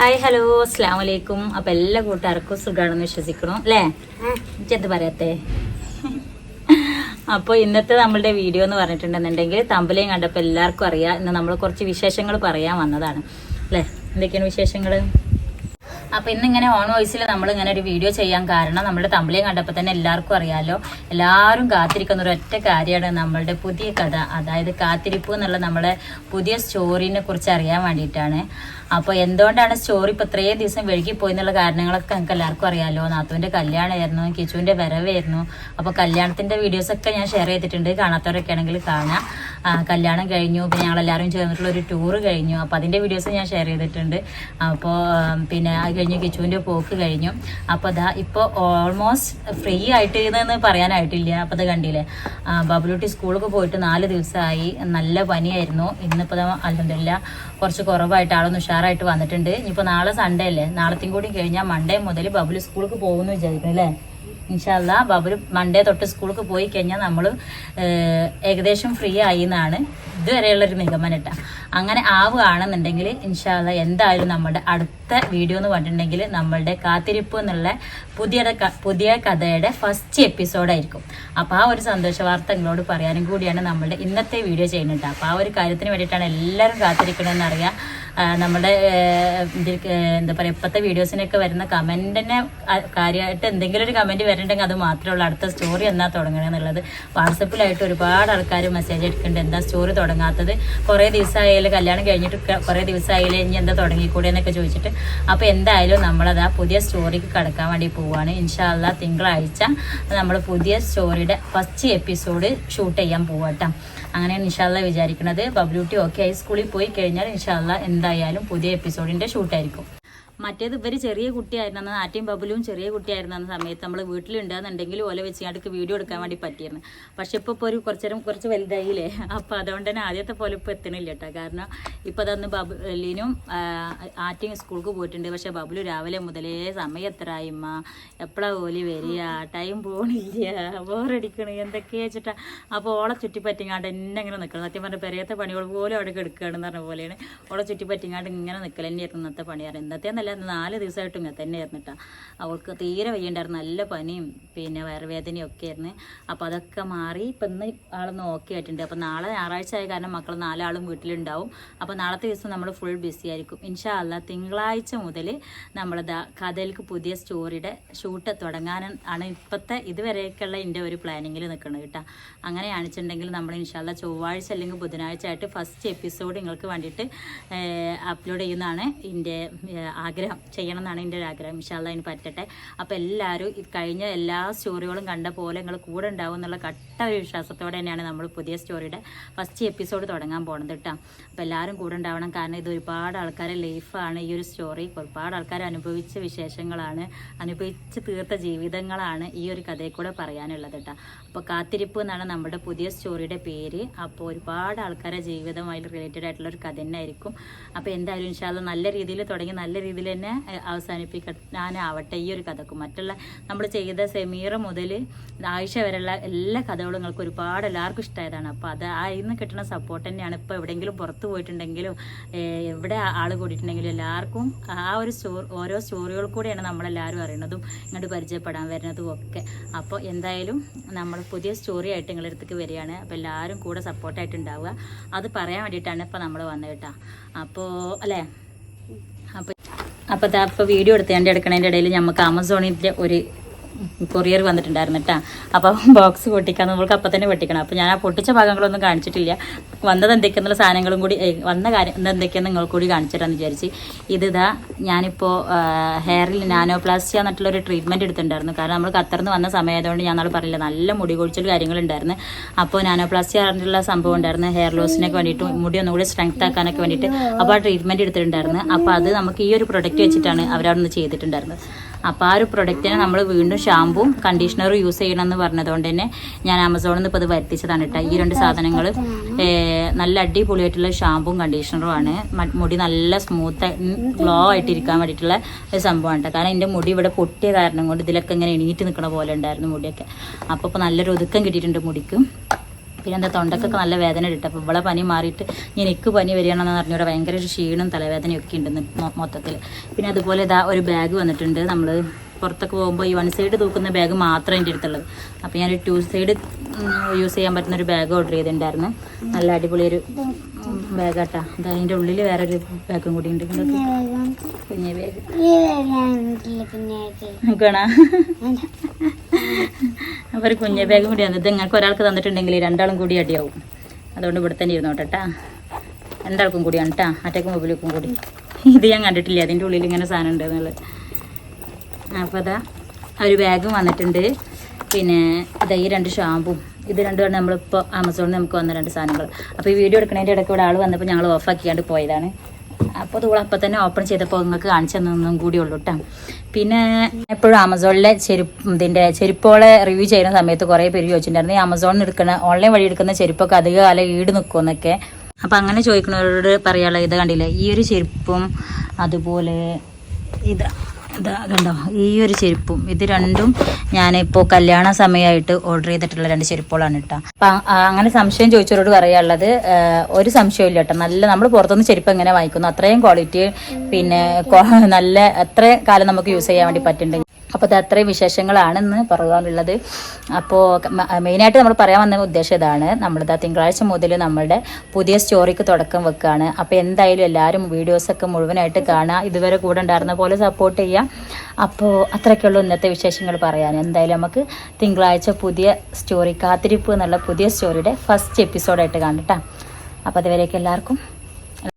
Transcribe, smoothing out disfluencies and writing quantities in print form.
Hi hello അസ്സലാമു അലൈക്കും. അപ്പം എല്ലാ കൂട്ടുകാർക്കും സുഖമാണെന്ന് വിശ്വസിക്കണം അല്ലേ? എന്ത് പറയത്തെ. അപ്പോൾ ഇന്നത്തെ നമ്മളുടെ വീഡിയോ എന്ന് പറഞ്ഞിട്ടുണ്ടെന്നുണ്ടെങ്കിൽ തമ്പലയും കണ്ടപ്പോൾ എല്ലാവർക്കും അറിയാം. ഇന്ന് നമ്മൾ കുറച്ച് വിശേഷങ്ങൾ പറയാൻ വന്നതാണ് അല്ലേ? എന്തൊക്കെയാണ് വിശേഷങ്ങൾ? അപ്പോൾ ഇന്നിങ്ങനെ ഓൺ വോയിസിൽ നമ്മളിങ്ങനെ ഒരു വീഡിയോ ചെയ്യാൻ കാരണം നമ്മുടെ തമ്പലയും കണ്ടപ്പോൾ തന്നെ എല്ലാവർക്കും അറിയാമല്ലോ, എല്ലാവരും കാത്തിരിക്കുന്ന ഒരു ഒറ്റ കാര്യമാണ് നമ്മളുടെ പുതിയ കഥ, അതായത് കാത്തിരിപ്പ് എന്നുള്ള നമ്മുടെ പുതിയ സ്റ്റോറിനെ കുറിച്ച് അറിയാൻ വേണ്ടിയിട്ടാണ്. അപ്പോൾ എന്തുകൊണ്ടാണ് സ്റ്റോറി ഇപ്പോൾ ഇത്രയും ദിവസം വഴുകിപ്പോയി എന്നുള്ള കാരണങ്ങളൊക്കെ നമുക്ക് എല്ലാവർക്കും അറിയാമല്ലോ. നാത്തുവിൻ്റെ കല്യാണമായിരുന്നു, കിച്ചുവിൻ്റെ വരവായിരുന്നു. അപ്പോൾ കല്യാണത്തിൻ്റെ വീഡിയോസൊക്കെ ഞാൻ ഷെയർ ചെയ്തിട്ടുണ്ട്, കാണാത്തവരൊക്കെ ആണെങ്കിൽ കാണാം. കല്യാണം കഴിഞ്ഞു, പിന്നെ ഞങ്ങളെല്ലാവരും ചേർന്നിട്ടുള്ള ഒരു ടൂറ് കഴിഞ്ഞു. അപ്പോൾ അതിൻ്റെ വീഡിയോസ് ഞാൻ ഷെയർ ചെയ്തിട്ടുണ്ട്. അപ്പോൾ പിന്നെ അത് കഴിഞ്ഞു കിച്ചുവിൻ്റെ പോക്ക് കഴിഞ്ഞു. അപ്പോൾ അതാ ഇപ്പോൾ ഓൾമോസ്റ്റ് ഫ്രീ ആയിട്ട് എന്ന് പറയാനായിട്ടില്ല. അപ്പോൾ അത് കണ്ടില്ലേ, ബബുലൂട്ടി സ്കൂളൊക്കെ പോയിട്ട് 4 ദിവസമായി. നല്ല പനിയായിരുന്നു. ഇന്നിപ്പോൾ അൽഹംദുലില്ലാ കുറച്ച് കുറവായിട്ട് ആളൊന്ന് ഉഷാറായിട്ട് വന്നിട്ടുണ്ട്. ഇനിയിപ്പോൾ നാളെ സൺഡേ അല്ലേ, നാളത്തെയും കൂടി കഴിഞ്ഞാൽ മൺഡേ മുതൽ ബബുൽ സ്കൂൾക്ക് പോകുമെന്ന് വിചാരിക്കുന്നു അല്ലേ? ഇൻഷാ അല്ലാ ബബുൽ മൺഡേ തൊട്ട് സ്കൂൾക്ക് പോയി കഴിഞ്ഞാൽ നമ്മൾ ഏകദേശം ഫ്രീ ആയി എന്നാണ് ഇതുവരെയുള്ളൊരു നിഗമനം കേട്ടോ. അങ്ങനെ ആവുകയാണെന്നുണ്ടെങ്കിൽ ഇൻഷാ അല്ലാ എന്തായാലും നമ്മുടെ അടുത്ത വീഡിയോ എന്ന് പറഞ്ഞിട്ടുണ്ടെങ്കിൽ നമ്മളുടെ കാത്തിരിപ്പ് എന്നുള്ള പുതിയ കഥയുടെ ഫസ്റ്റ് എപ്പിസോഡായിരിക്കും. അപ്പോൾ ആ ഒരു സന്തോഷ വാർത്ത നിങ്ങളോട് പറയാനും കൂടിയാണ് നമ്മളുടെ ഇന്നത്തെ വീഡിയോ ചെയ്യുന്നത്. അപ്പോൾ ആ ഒരു കാര്യത്തിന് വേണ്ടിയിട്ടാണ് എല്ലാവരും കാത്തിരിക്കണമെന്ന് അറിയാം. നമ്മുടെ എന്താ പറയുക, ഇപ്പോഴത്തെ വീഡിയോസിനൊക്കെ വരുന്ന കമൻറ്റിനെ കാര്യമായിട്ട് എന്തെങ്കിലും ഒരു കമൻറ്റ് വരണ്ടെങ്കിൽ അത് മാത്രമേ ഉള്ളൂ അടുത്ത സ്റ്റോറി എന്നാ തുടങ്ങണമെന്നുള്ളത്. വാട്സപ്പിലായിട്ട് ഒരുപാട് ആൾക്കാർ മെസ്സേജ് എടുക്കുന്നുണ്ട്, എന്താ സ്റ്റോറി തുടങ്ങാത്തത്, കുറേ ദിവസമായാലും കല്യാണം കഴിഞ്ഞിട്ട് കുറേ ദിവസമായാലും ഇനി എന്താ തുടങ്ങിക്കൂടെ എന്നൊക്കെ ചോദിച്ചിട്ട്. അപ്പോൾ എന്തായാലും നമ്മളത് ആ പുതിയ സ്റ്റോറിക്ക് കടക്കാൻ വേണ്ടി പോവുകയാണ്. ഇൻഷാ അല്ലാ തിങ്കളാഴ്ച നമ്മൾ പുതിയ സ്റ്റോറിയുടെ ഫസ്റ്റ് എപ്പിസോഡ് ഷൂട്ട് ചെയ്യാൻ പോവാട്ടോ. അങ്ങനെയാണ് ഇൻഷാ അല്ലാ വിചാരിക്കുന്നത്. ബബ്ലൂട്ടി ഓക്കെ ആയി സ്കൂളിൽ പോയി കഴിഞ്ഞാൽ ഇൻഷാ അല്ലാ എന്തായാലും പുതിയ എപ്പിസോഡിൻ്റെ ഷൂട്ടായിരിക്കും. മറ്റേത് ഇവർ ചെറിയ കുട്ടിയായിരുന്നു, ആറ്റയും ബബുലും ചെറിയ കുട്ടിയായിരുന്ന സമയത്ത് നമ്മൾ വീട്ടിലുണ്ടാകുന്നുണ്ടെങ്കിൽ ഓല വെച്ച് അടുക്ക് വീഡിയോ എടുക്കാൻ വേണ്ടി പറ്റിയിരുന്നു. പക്ഷെ ഇപ്പോൾ ഒരു കുറച്ച് വലുതായില്ലേ, അപ്പോൾ അതുകൊണ്ട് തന്നെ ആദ്യത്തെ പോലെ ഇപ്പോൾ എത്തണില്ല കേട്ടോ. കാരണം ഇപ്പോൾ അതൊന്ന് ബബുലിനും ആറ്റയും സ്കൂൾക്ക് പോയിട്ടുണ്ട്. പക്ഷെ ബബുലു രാവിലെ മുതലേ സമയം എത്രയായിമ്മ, എപ്പോഴാണ് ഓലി വരിക, ടൈം പോകണില്ല, ബോറടിക്കണ എന്തൊക്കെയാ വെച്ചിട്ടാ. അപ്പോൾ ഓളെ ചുറ്റിപ്പറ്റിങ്ങാണ്ട് എന്നെ ഇങ്ങനെ നിൽക്കണം. സത്യം പറഞ്ഞാൽ പെരയത്തെ പണികൾ പോലും അവിടെ എടുക്കുകയാണെന്ന് പറഞ്ഞ പോലെയാണ്. ഓളെ ചുറ്റിപ്പറ്റിങ്ങാണ്ട് ഇങ്ങനെ നിൽക്കൽ തന്നെയായിരുന്നു ഇന്നത്തെ പണിയാറ്. ഇന്നത്തെ നല്ല 4 ദിവസമായിട്ടും ഇങ്ങനെ തന്നെ ആയിരുന്നിട്ടാ. അവൾക്ക് തീരെ വയ്യണ്ടായിരുന്നു, നല്ല പനിയും പിന്നെ വയറുവേദനയും ഒക്കെ ആയിരുന്നു. അപ്പോൾ അതൊക്കെ മാറി ഇപ്പം ഇന്ന് ആളൊന്ന് ഓക്കെ ആയിട്ടുണ്ട്. അപ്പോൾ നാളെ ഞായറാഴ്ച ആയ കാരണം മക്കൾ 4 ആളും വീട്ടിലുണ്ടാവും. അപ്പോൾ നാളത്തെ ദിവസം നമ്മൾ ഫുൾ ബിസി ആയിരിക്കും. ഇൻഷാ അല്ലാ തിങ്കളാഴ്ച മുതൽ നമ്മളത് കഥയിലേക്ക് പുതിയ സ്റ്റോറിയുടെ ഷൂട്ട് തുടങ്ങാനാണ് ഇപ്പോഴത്തെ ഇതുവരെയൊക്കെയുള്ള എൻ്റെ ഒരു പ്ലാനിങ്ങിൽ നിൽക്കുന്നത് കേട്ടോ. അങ്ങനെയാണെന്ന് വെച്ചിട്ടുണ്ടെങ്കിൽ നമ്മൾ ഇൻഷാ അല്ലാ ചൊവ്വാഴ്ച അല്ലെങ്കിൽ ബുധനാഴ്ച ആയിട്ട് ഫസ്റ്റ് എപ്പിസോഡ് നിങ്ങൾക്ക് വേണ്ടിയിട്ട് അപ്ലോഡ് ചെയ്യുന്നതാണ് എൻ്റെ ആഗ്രഹം. ചെയ്യണം എന്നാണ് എൻ്റെ ഒരു ആഗ്രഹം. ഇൻഷാ അല്ലാ അതിന് പറ്റട്ടെ. അപ്പോൾ എല്ലാവരും കഴിഞ്ഞ എല്ലാ സ്റ്റോറികളും കണ്ട പോലെ നിങ്ങൾ കൂടെ ഉണ്ടാവും എന്നുള്ള കട്ട ഒരു വിശ്വാസത്തോടെ തന്നെയാണ് നമ്മൾ പുതിയ സ്റ്റോറിയുടെ ഫസ്റ്റ് എപ്പിസോഡ് തുടങ്ങാൻ പോകുന്നത് കേട്ടോ. അപ്പോൾ എല്ലാവരും കൂടെ ഉണ്ടാവണം. കാരണം ഇത് ഒരുപാട് ആൾക്കാരെ ലൈഫാണ് ഈ ഒരു സ്റ്റോറി. ഒരുപാട് ആൾക്കാർ അനുഭവിച്ച വിശേഷങ്ങളാണ്, അനുഭവിച്ച് തീർത്ത ജീവിതങ്ങളാണ് ഈ ഒരു കഥയിൽ കൂടെ പറയാനുള്ളത് കേട്ടോ. അപ്പോൾ കാത്തിരിപ്പ് എന്നാണ് നമ്മുടെ പുതിയ സ്റ്റോറിയുടെ പേര്. അപ്പോൾ ഒരുപാട് ആൾക്കാരെ ജീവിതമായിട്ട് റിലേറ്റഡ് ആയിട്ടുള്ള ഒരു കഥ തന്നെ ആയിരിക്കും. അപ്പോൾ എന്തായാലും ഇൻഷാ അല്ലാ നല്ല രീതിയിൽ തുടങ്ങി നല്ല രീതിയിൽ തന്നെ അവസാനിപ്പിക്കാനാവട്ടെ ഈ ഒരു കഥക്കും. മറ്റുള്ള നമ്മൾ ചെയ്ത സെമീറ മുതൽ ആയിഷ വരെയുള്ള എല്ലാ കഥകളും നിങ്ങൾക്ക് ഒരുപാട് എല്ലാവർക്കും ഇഷ്ടമായതാണ്. അപ്പോൾ അത് അതിന്ന് കിട്ടുന്ന സപ്പോർട്ട് തന്നെയാണ്. ഇപ്പോൾ എവിടെയെങ്കിലും പുറത്ത് പോയിട്ടുണ്ടെങ്കിലും എവിടെ ആൾ കൂടിയിട്ടുണ്ടെങ്കിലും എല്ലാവർക്കും ആ ഒരു ഓരോ സ്റ്റോറികൾ കൂടെയാണ് നമ്മളെല്ലാവരും അറിയണതും ഇങ്ങോട്ട് പരിചയപ്പെടാൻ വരുന്നതും ഒക്കെ. അപ്പോൾ എന്തായാലും നമ്മൾ പുതിയ സ്റ്റോറി ആയിട്ട് നിങ്ങളുടെ അടുത്തേക്ക് വരികയാണ്. അപ്പോൾ എല്ലാവരും കൂടെ സപ്പോർട്ടായിട്ട് ഉണ്ടാവുക. അത് പറയാൻ വേണ്ടിയിട്ടാണ് ഇപ്പോൾ നമ്മൾ വന്നത് കേട്ടോ. അപ്പോൾ അല്ലേ, അപ്പോൾ വീഡിയോ എടുക്കുന്നതിൻ്റെ ഇടയിൽ നമുക്ക് ആമസോണിൻ്റെ ഒരു കൊറിയർ വന്നിട്ടുണ്ടായിരുന്നു കേട്ടോ. അപ്പോൾ ബോക്സ് പൊട്ടിക്കാൻ നമ്മൾക്ക് അപ്പം തന്നെ പൊട്ടിക്കണം. അപ്പോൾ ഞാൻ ആ പൊട്ടിച്ച ഭാഗങ്ങളൊന്നും കാണിച്ചിട്ടില്ല. വന്നത് എന്തൊക്കെയെന്നുള്ള സാധനങ്ങളും കൂടി വന്ന കാര്യം എന്തൊക്കെയെന്ന് നിങ്ങൾക്ക് കൂടി കാണിച്ചിട്ടാന്ന് വിചാരിച്ച്. ഇതാ ഞാനിപ്പോൾ ഹെയറിൽ നാനോപ്ലാസ്റ്റി എന്നിട്ടുള്ളൊരു ട്രീറ്റ്മെൻറ്റ് എടുത്തിട്ടുണ്ടായിരുന്നു. കാരണം നമ്മൾ ഖത്തറിന്ന് വന്ന സമയമായതുകൊണ്ട് ഞാൻ നാളെ പറഞ്ഞില്ല, നല്ല മുടി കൊഴിച്ചിൽ കാര്യങ്ങളുണ്ടായിരുന്നു. അപ്പോൾ നാനോപ്ലാസ്റ്റി പറഞ്ഞിട്ടുള്ള സംഭവം ഉണ്ടായിരുന്നു, ഹെയർ ലോസിനൊക്കെ വേണ്ടിയിട്ട് മുടി ഒന്നുകൂടി സ്ട്രെങ്ത് ആക്കാനൊക്കെ വേണ്ടിയിട്ട്. അപ്പോൾ ആ ട്രീറ്റ്മെൻറ്റ് എടുത്തിട്ടുണ്ടായിരുന്നു. അപ്പോൾ അത് നമുക്ക് ഈ ഒരു പ്രൊഡക്റ്റ് വെച്ചിട്ടാണ് അവരവിടെ നിന്ന് ചെയ്തിട്ടുണ്ടായിരുന്നത്. അപ്പോൾ ആ ഒരു പ്രൊഡക്റ്റിനെ നമ്മൾ വീണ്ടും ഷാമ്പും കണ്ടീഷണറും യൂസ് ചെയ്യണമെന്ന് പറഞ്ഞതുകൊണ്ട് തന്നെ ഞാൻ ആമസോണിൽ നിന്ന് ഇപ്പോൾ ഇത് വരുത്തിച്ചതാണ് കേട്ടോ. ഈ 2 സാധനങ്ങൾ നല്ല അടിപൊളിയായിട്ടുള്ള ഷാമ്പും കണ്ടീഷണറും ആണ്. മുടി നല്ല സ്മൂത്ത് ഗ്ലോ ആയിട്ടിരിക്കാൻ വേണ്ടിയിട്ടുള്ള ഒരു സംഭവമാണ് കേട്ടോ. കാരണം എൻ്റെ മുടി ഇവിടെ പൊട്ടിയ കാരണം കൊണ്ട് ഇതിലൊക്കെ ഇങ്ങനെ എണീറ്റ് നിൽക്കണ പോലെ ഉണ്ടായിരുന്നു മുടിയൊക്കെ. അപ്പോൾ നല്ലൊരു ഒതുക്കം കിട്ടിയിട്ടുണ്ട് മുടിക്ക്. പിന്നെ എന്താ തൊണ്ടക്കൊക്കെ നല്ല വേദന ഇട്ട്. അപ്പോൾ ഇവിടെ പനി മാറിയിട്ട് എനിക്ക് പനി വരികയാണെന്ന് പറഞ്ഞാൽ ഭയങ്കര ഒരു ക്ഷീണം തലവേദനയൊക്കെ ഉണ്ടെന്ന് മൊത്തത്തിൽ. പിന്നെ അതുപോലെ ഇതാ ഒരു ബാഗ് വന്നിട്ടുണ്ട്. നമ്മൾ പുറത്തൊക്കെ പോകുമ്പോൾ ഈ 1 സൈഡ് തൂക്കുന്ന ബാഗ് മാത്രമേ എൻ്റെ അടുത്തുള്ളത്. അപ്പോൾ ഞാനൊരു 2 സൈഡ് യൂസ് ചെയ്യാൻ പറ്റുന്നൊരു ബാഗ് ഓർഡർ ചെയ്തിട്ടുണ്ടായിരുന്നു. നല്ല അടിപൊളിയൊരു ബാഗാട്ടാ. അത് അതിൻ്റെ ഉള്ളിൽ വേറൊരു ബാഗും കൂടി ഉണ്ട്. കുഞ്ഞേ ബാഗ് നോക്കണോ? അപ്പോൾ ഒരു കുഞ്ഞേ ബാഗും കൂടി വന്നത് നിങ്ങൾക്ക് ഒരാൾക്ക് തന്നിട്ടുണ്ടെങ്കിൽ 2 കൂടി അടിയാവും. അതുകൊണ്ട് ഇവിടെ തന്നെ ഇരുന്നോട്ടെട്ടാ. 2 കൂടിയാണ് കേട്ടാ. അറ്റക്കും മൊബൈലിക്കും കൂടി. ഇത് ഞാൻ കണ്ടിട്ടില്ല, അതിൻ്റെ ഉള്ളിൽ ഇങ്ങനെ സാധനം ഉണ്ട് എന്നുള്ളത്. അപ്പോൾ അതാ ഒരു ബാഗും വന്നിട്ടുണ്ട്. പിന്നെ ഇതാ ഈ 2 ഷാമ്പും. ഇത് രണ്ടുമാണ് നമ്മളിപ്പോൾ ആമസോണിൽ നമുക്ക് വന്ന 2 സാധനങ്ങൾ. അപ്പോൾ ഈ വീഡിയോ എടുക്കുന്നതിൻ്റെ ഇടയ്ക്ക് ഇവിടെ ആൾ വന്നപ്പോൾ ഞങ്ങൾ ഓഫാക്കിയാണ്ട് പോയതാണ്. അപ്പോൾ അത് അപ്പം തന്നെ ഓപ്പൺ ചെയ്തപ്പോൾ നിങ്ങൾക്ക് കാണിച്ചു തന്നൊന്നും കൂടി ഉള്ളൂ കേട്ടോ. പിന്നെ എപ്പോഴും ആമസോണിലെ ചെരുപ്പോളെ റിവ്യൂ ചെയ്യുന്ന സമയത്ത് കുറേ പേര് ചോദിച്ചിട്ടുണ്ടായിരുന്നു ഈ ആമസോണിൽ എടുക്കുന്ന ഓൺലൈൻ വഴി എടുക്കുന്ന ചെരുപ്പൊക്കെ അധിക കാലം ഈട് നിൽക്കുമെന്നൊക്കെ. അപ്പം അങ്ങനെ ചോദിക്കുന്നവരോട് പറയാനുള്ള ഇത് കണ്ടില്ലേ, ഈ ഒരു ചെരുപ്പും അതുപോലെ ഇതാ കണ്ടോ ഈ ഒരു ചെരുപ്പും, ഇത് രണ്ടും ഞാനിപ്പോൾ കല്യാണ സമയമായിട്ട് ഓർഡർ ചെയ്തിട്ടുള്ള 2 ചെരുപ്പുകളാണ് കേട്ടോ. അപ്പം അങ്ങനെ സംശയം ചോദിച്ചവരോട് പറയാനുള്ളത് ഒരു സംശയവും ഇല്ല കേട്ടോ. നല്ല നമ്മൾ പുറത്തുനിന്ന് ചെരുപ്പ് എങ്ങനെ വാങ്ങിക്കുന്നു അത്രയും ക്വാളിറ്റി, പിന്നെ നല്ല എത്ര കാലം നമുക്ക് യൂസ് ചെയ്യാൻ വേണ്ടി പറ്റുന്നുണ്ട്. അപ്പോൾ അത് അത്രയും വിശേഷങ്ങളാണെന്ന് പറയാനുള്ളത്. അപ്പോൾ മെയിനായിട്ട് നമ്മൾ പറയാൻ വന്ന ഉദ്ദേശം ഇതാണ്. നമ്മളിതാ തിങ്കളാഴ്ച മുതൽ നമ്മളുടെ പുതിയ സ്റ്റോറിക്ക് തുടക്കം വെക്കുകയാണ്. അപ്പോൾ എന്തായാലും എല്ലാവരും വീഡിയോസൊക്കെ മുഴുവനായിട്ട് കാണുക, ഇതുവരെ കൂടെ ഉണ്ടായിരുന്ന പോലെ സപ്പോർട്ട് ചെയ്യുക. അപ്പോൾ അത്രയ്ക്കുള്ളൂ ഇന്നത്തെ വിശേഷങ്ങൾ പറയാൻ. എന്തായാലും നമുക്ക് തിങ്കളാഴ്ച പുതിയ സ്റ്റോറി കാത്തിരിപ്പ് എന്നുള്ള പുതിയ സ്റ്റോറിയുടെ ഫസ്റ്റ് എപ്പിസോഡായിട്ട് കാണാം കേട്ടോ. അപ്പോൾ അതുവരേക്കും എല്ലാവർക്കും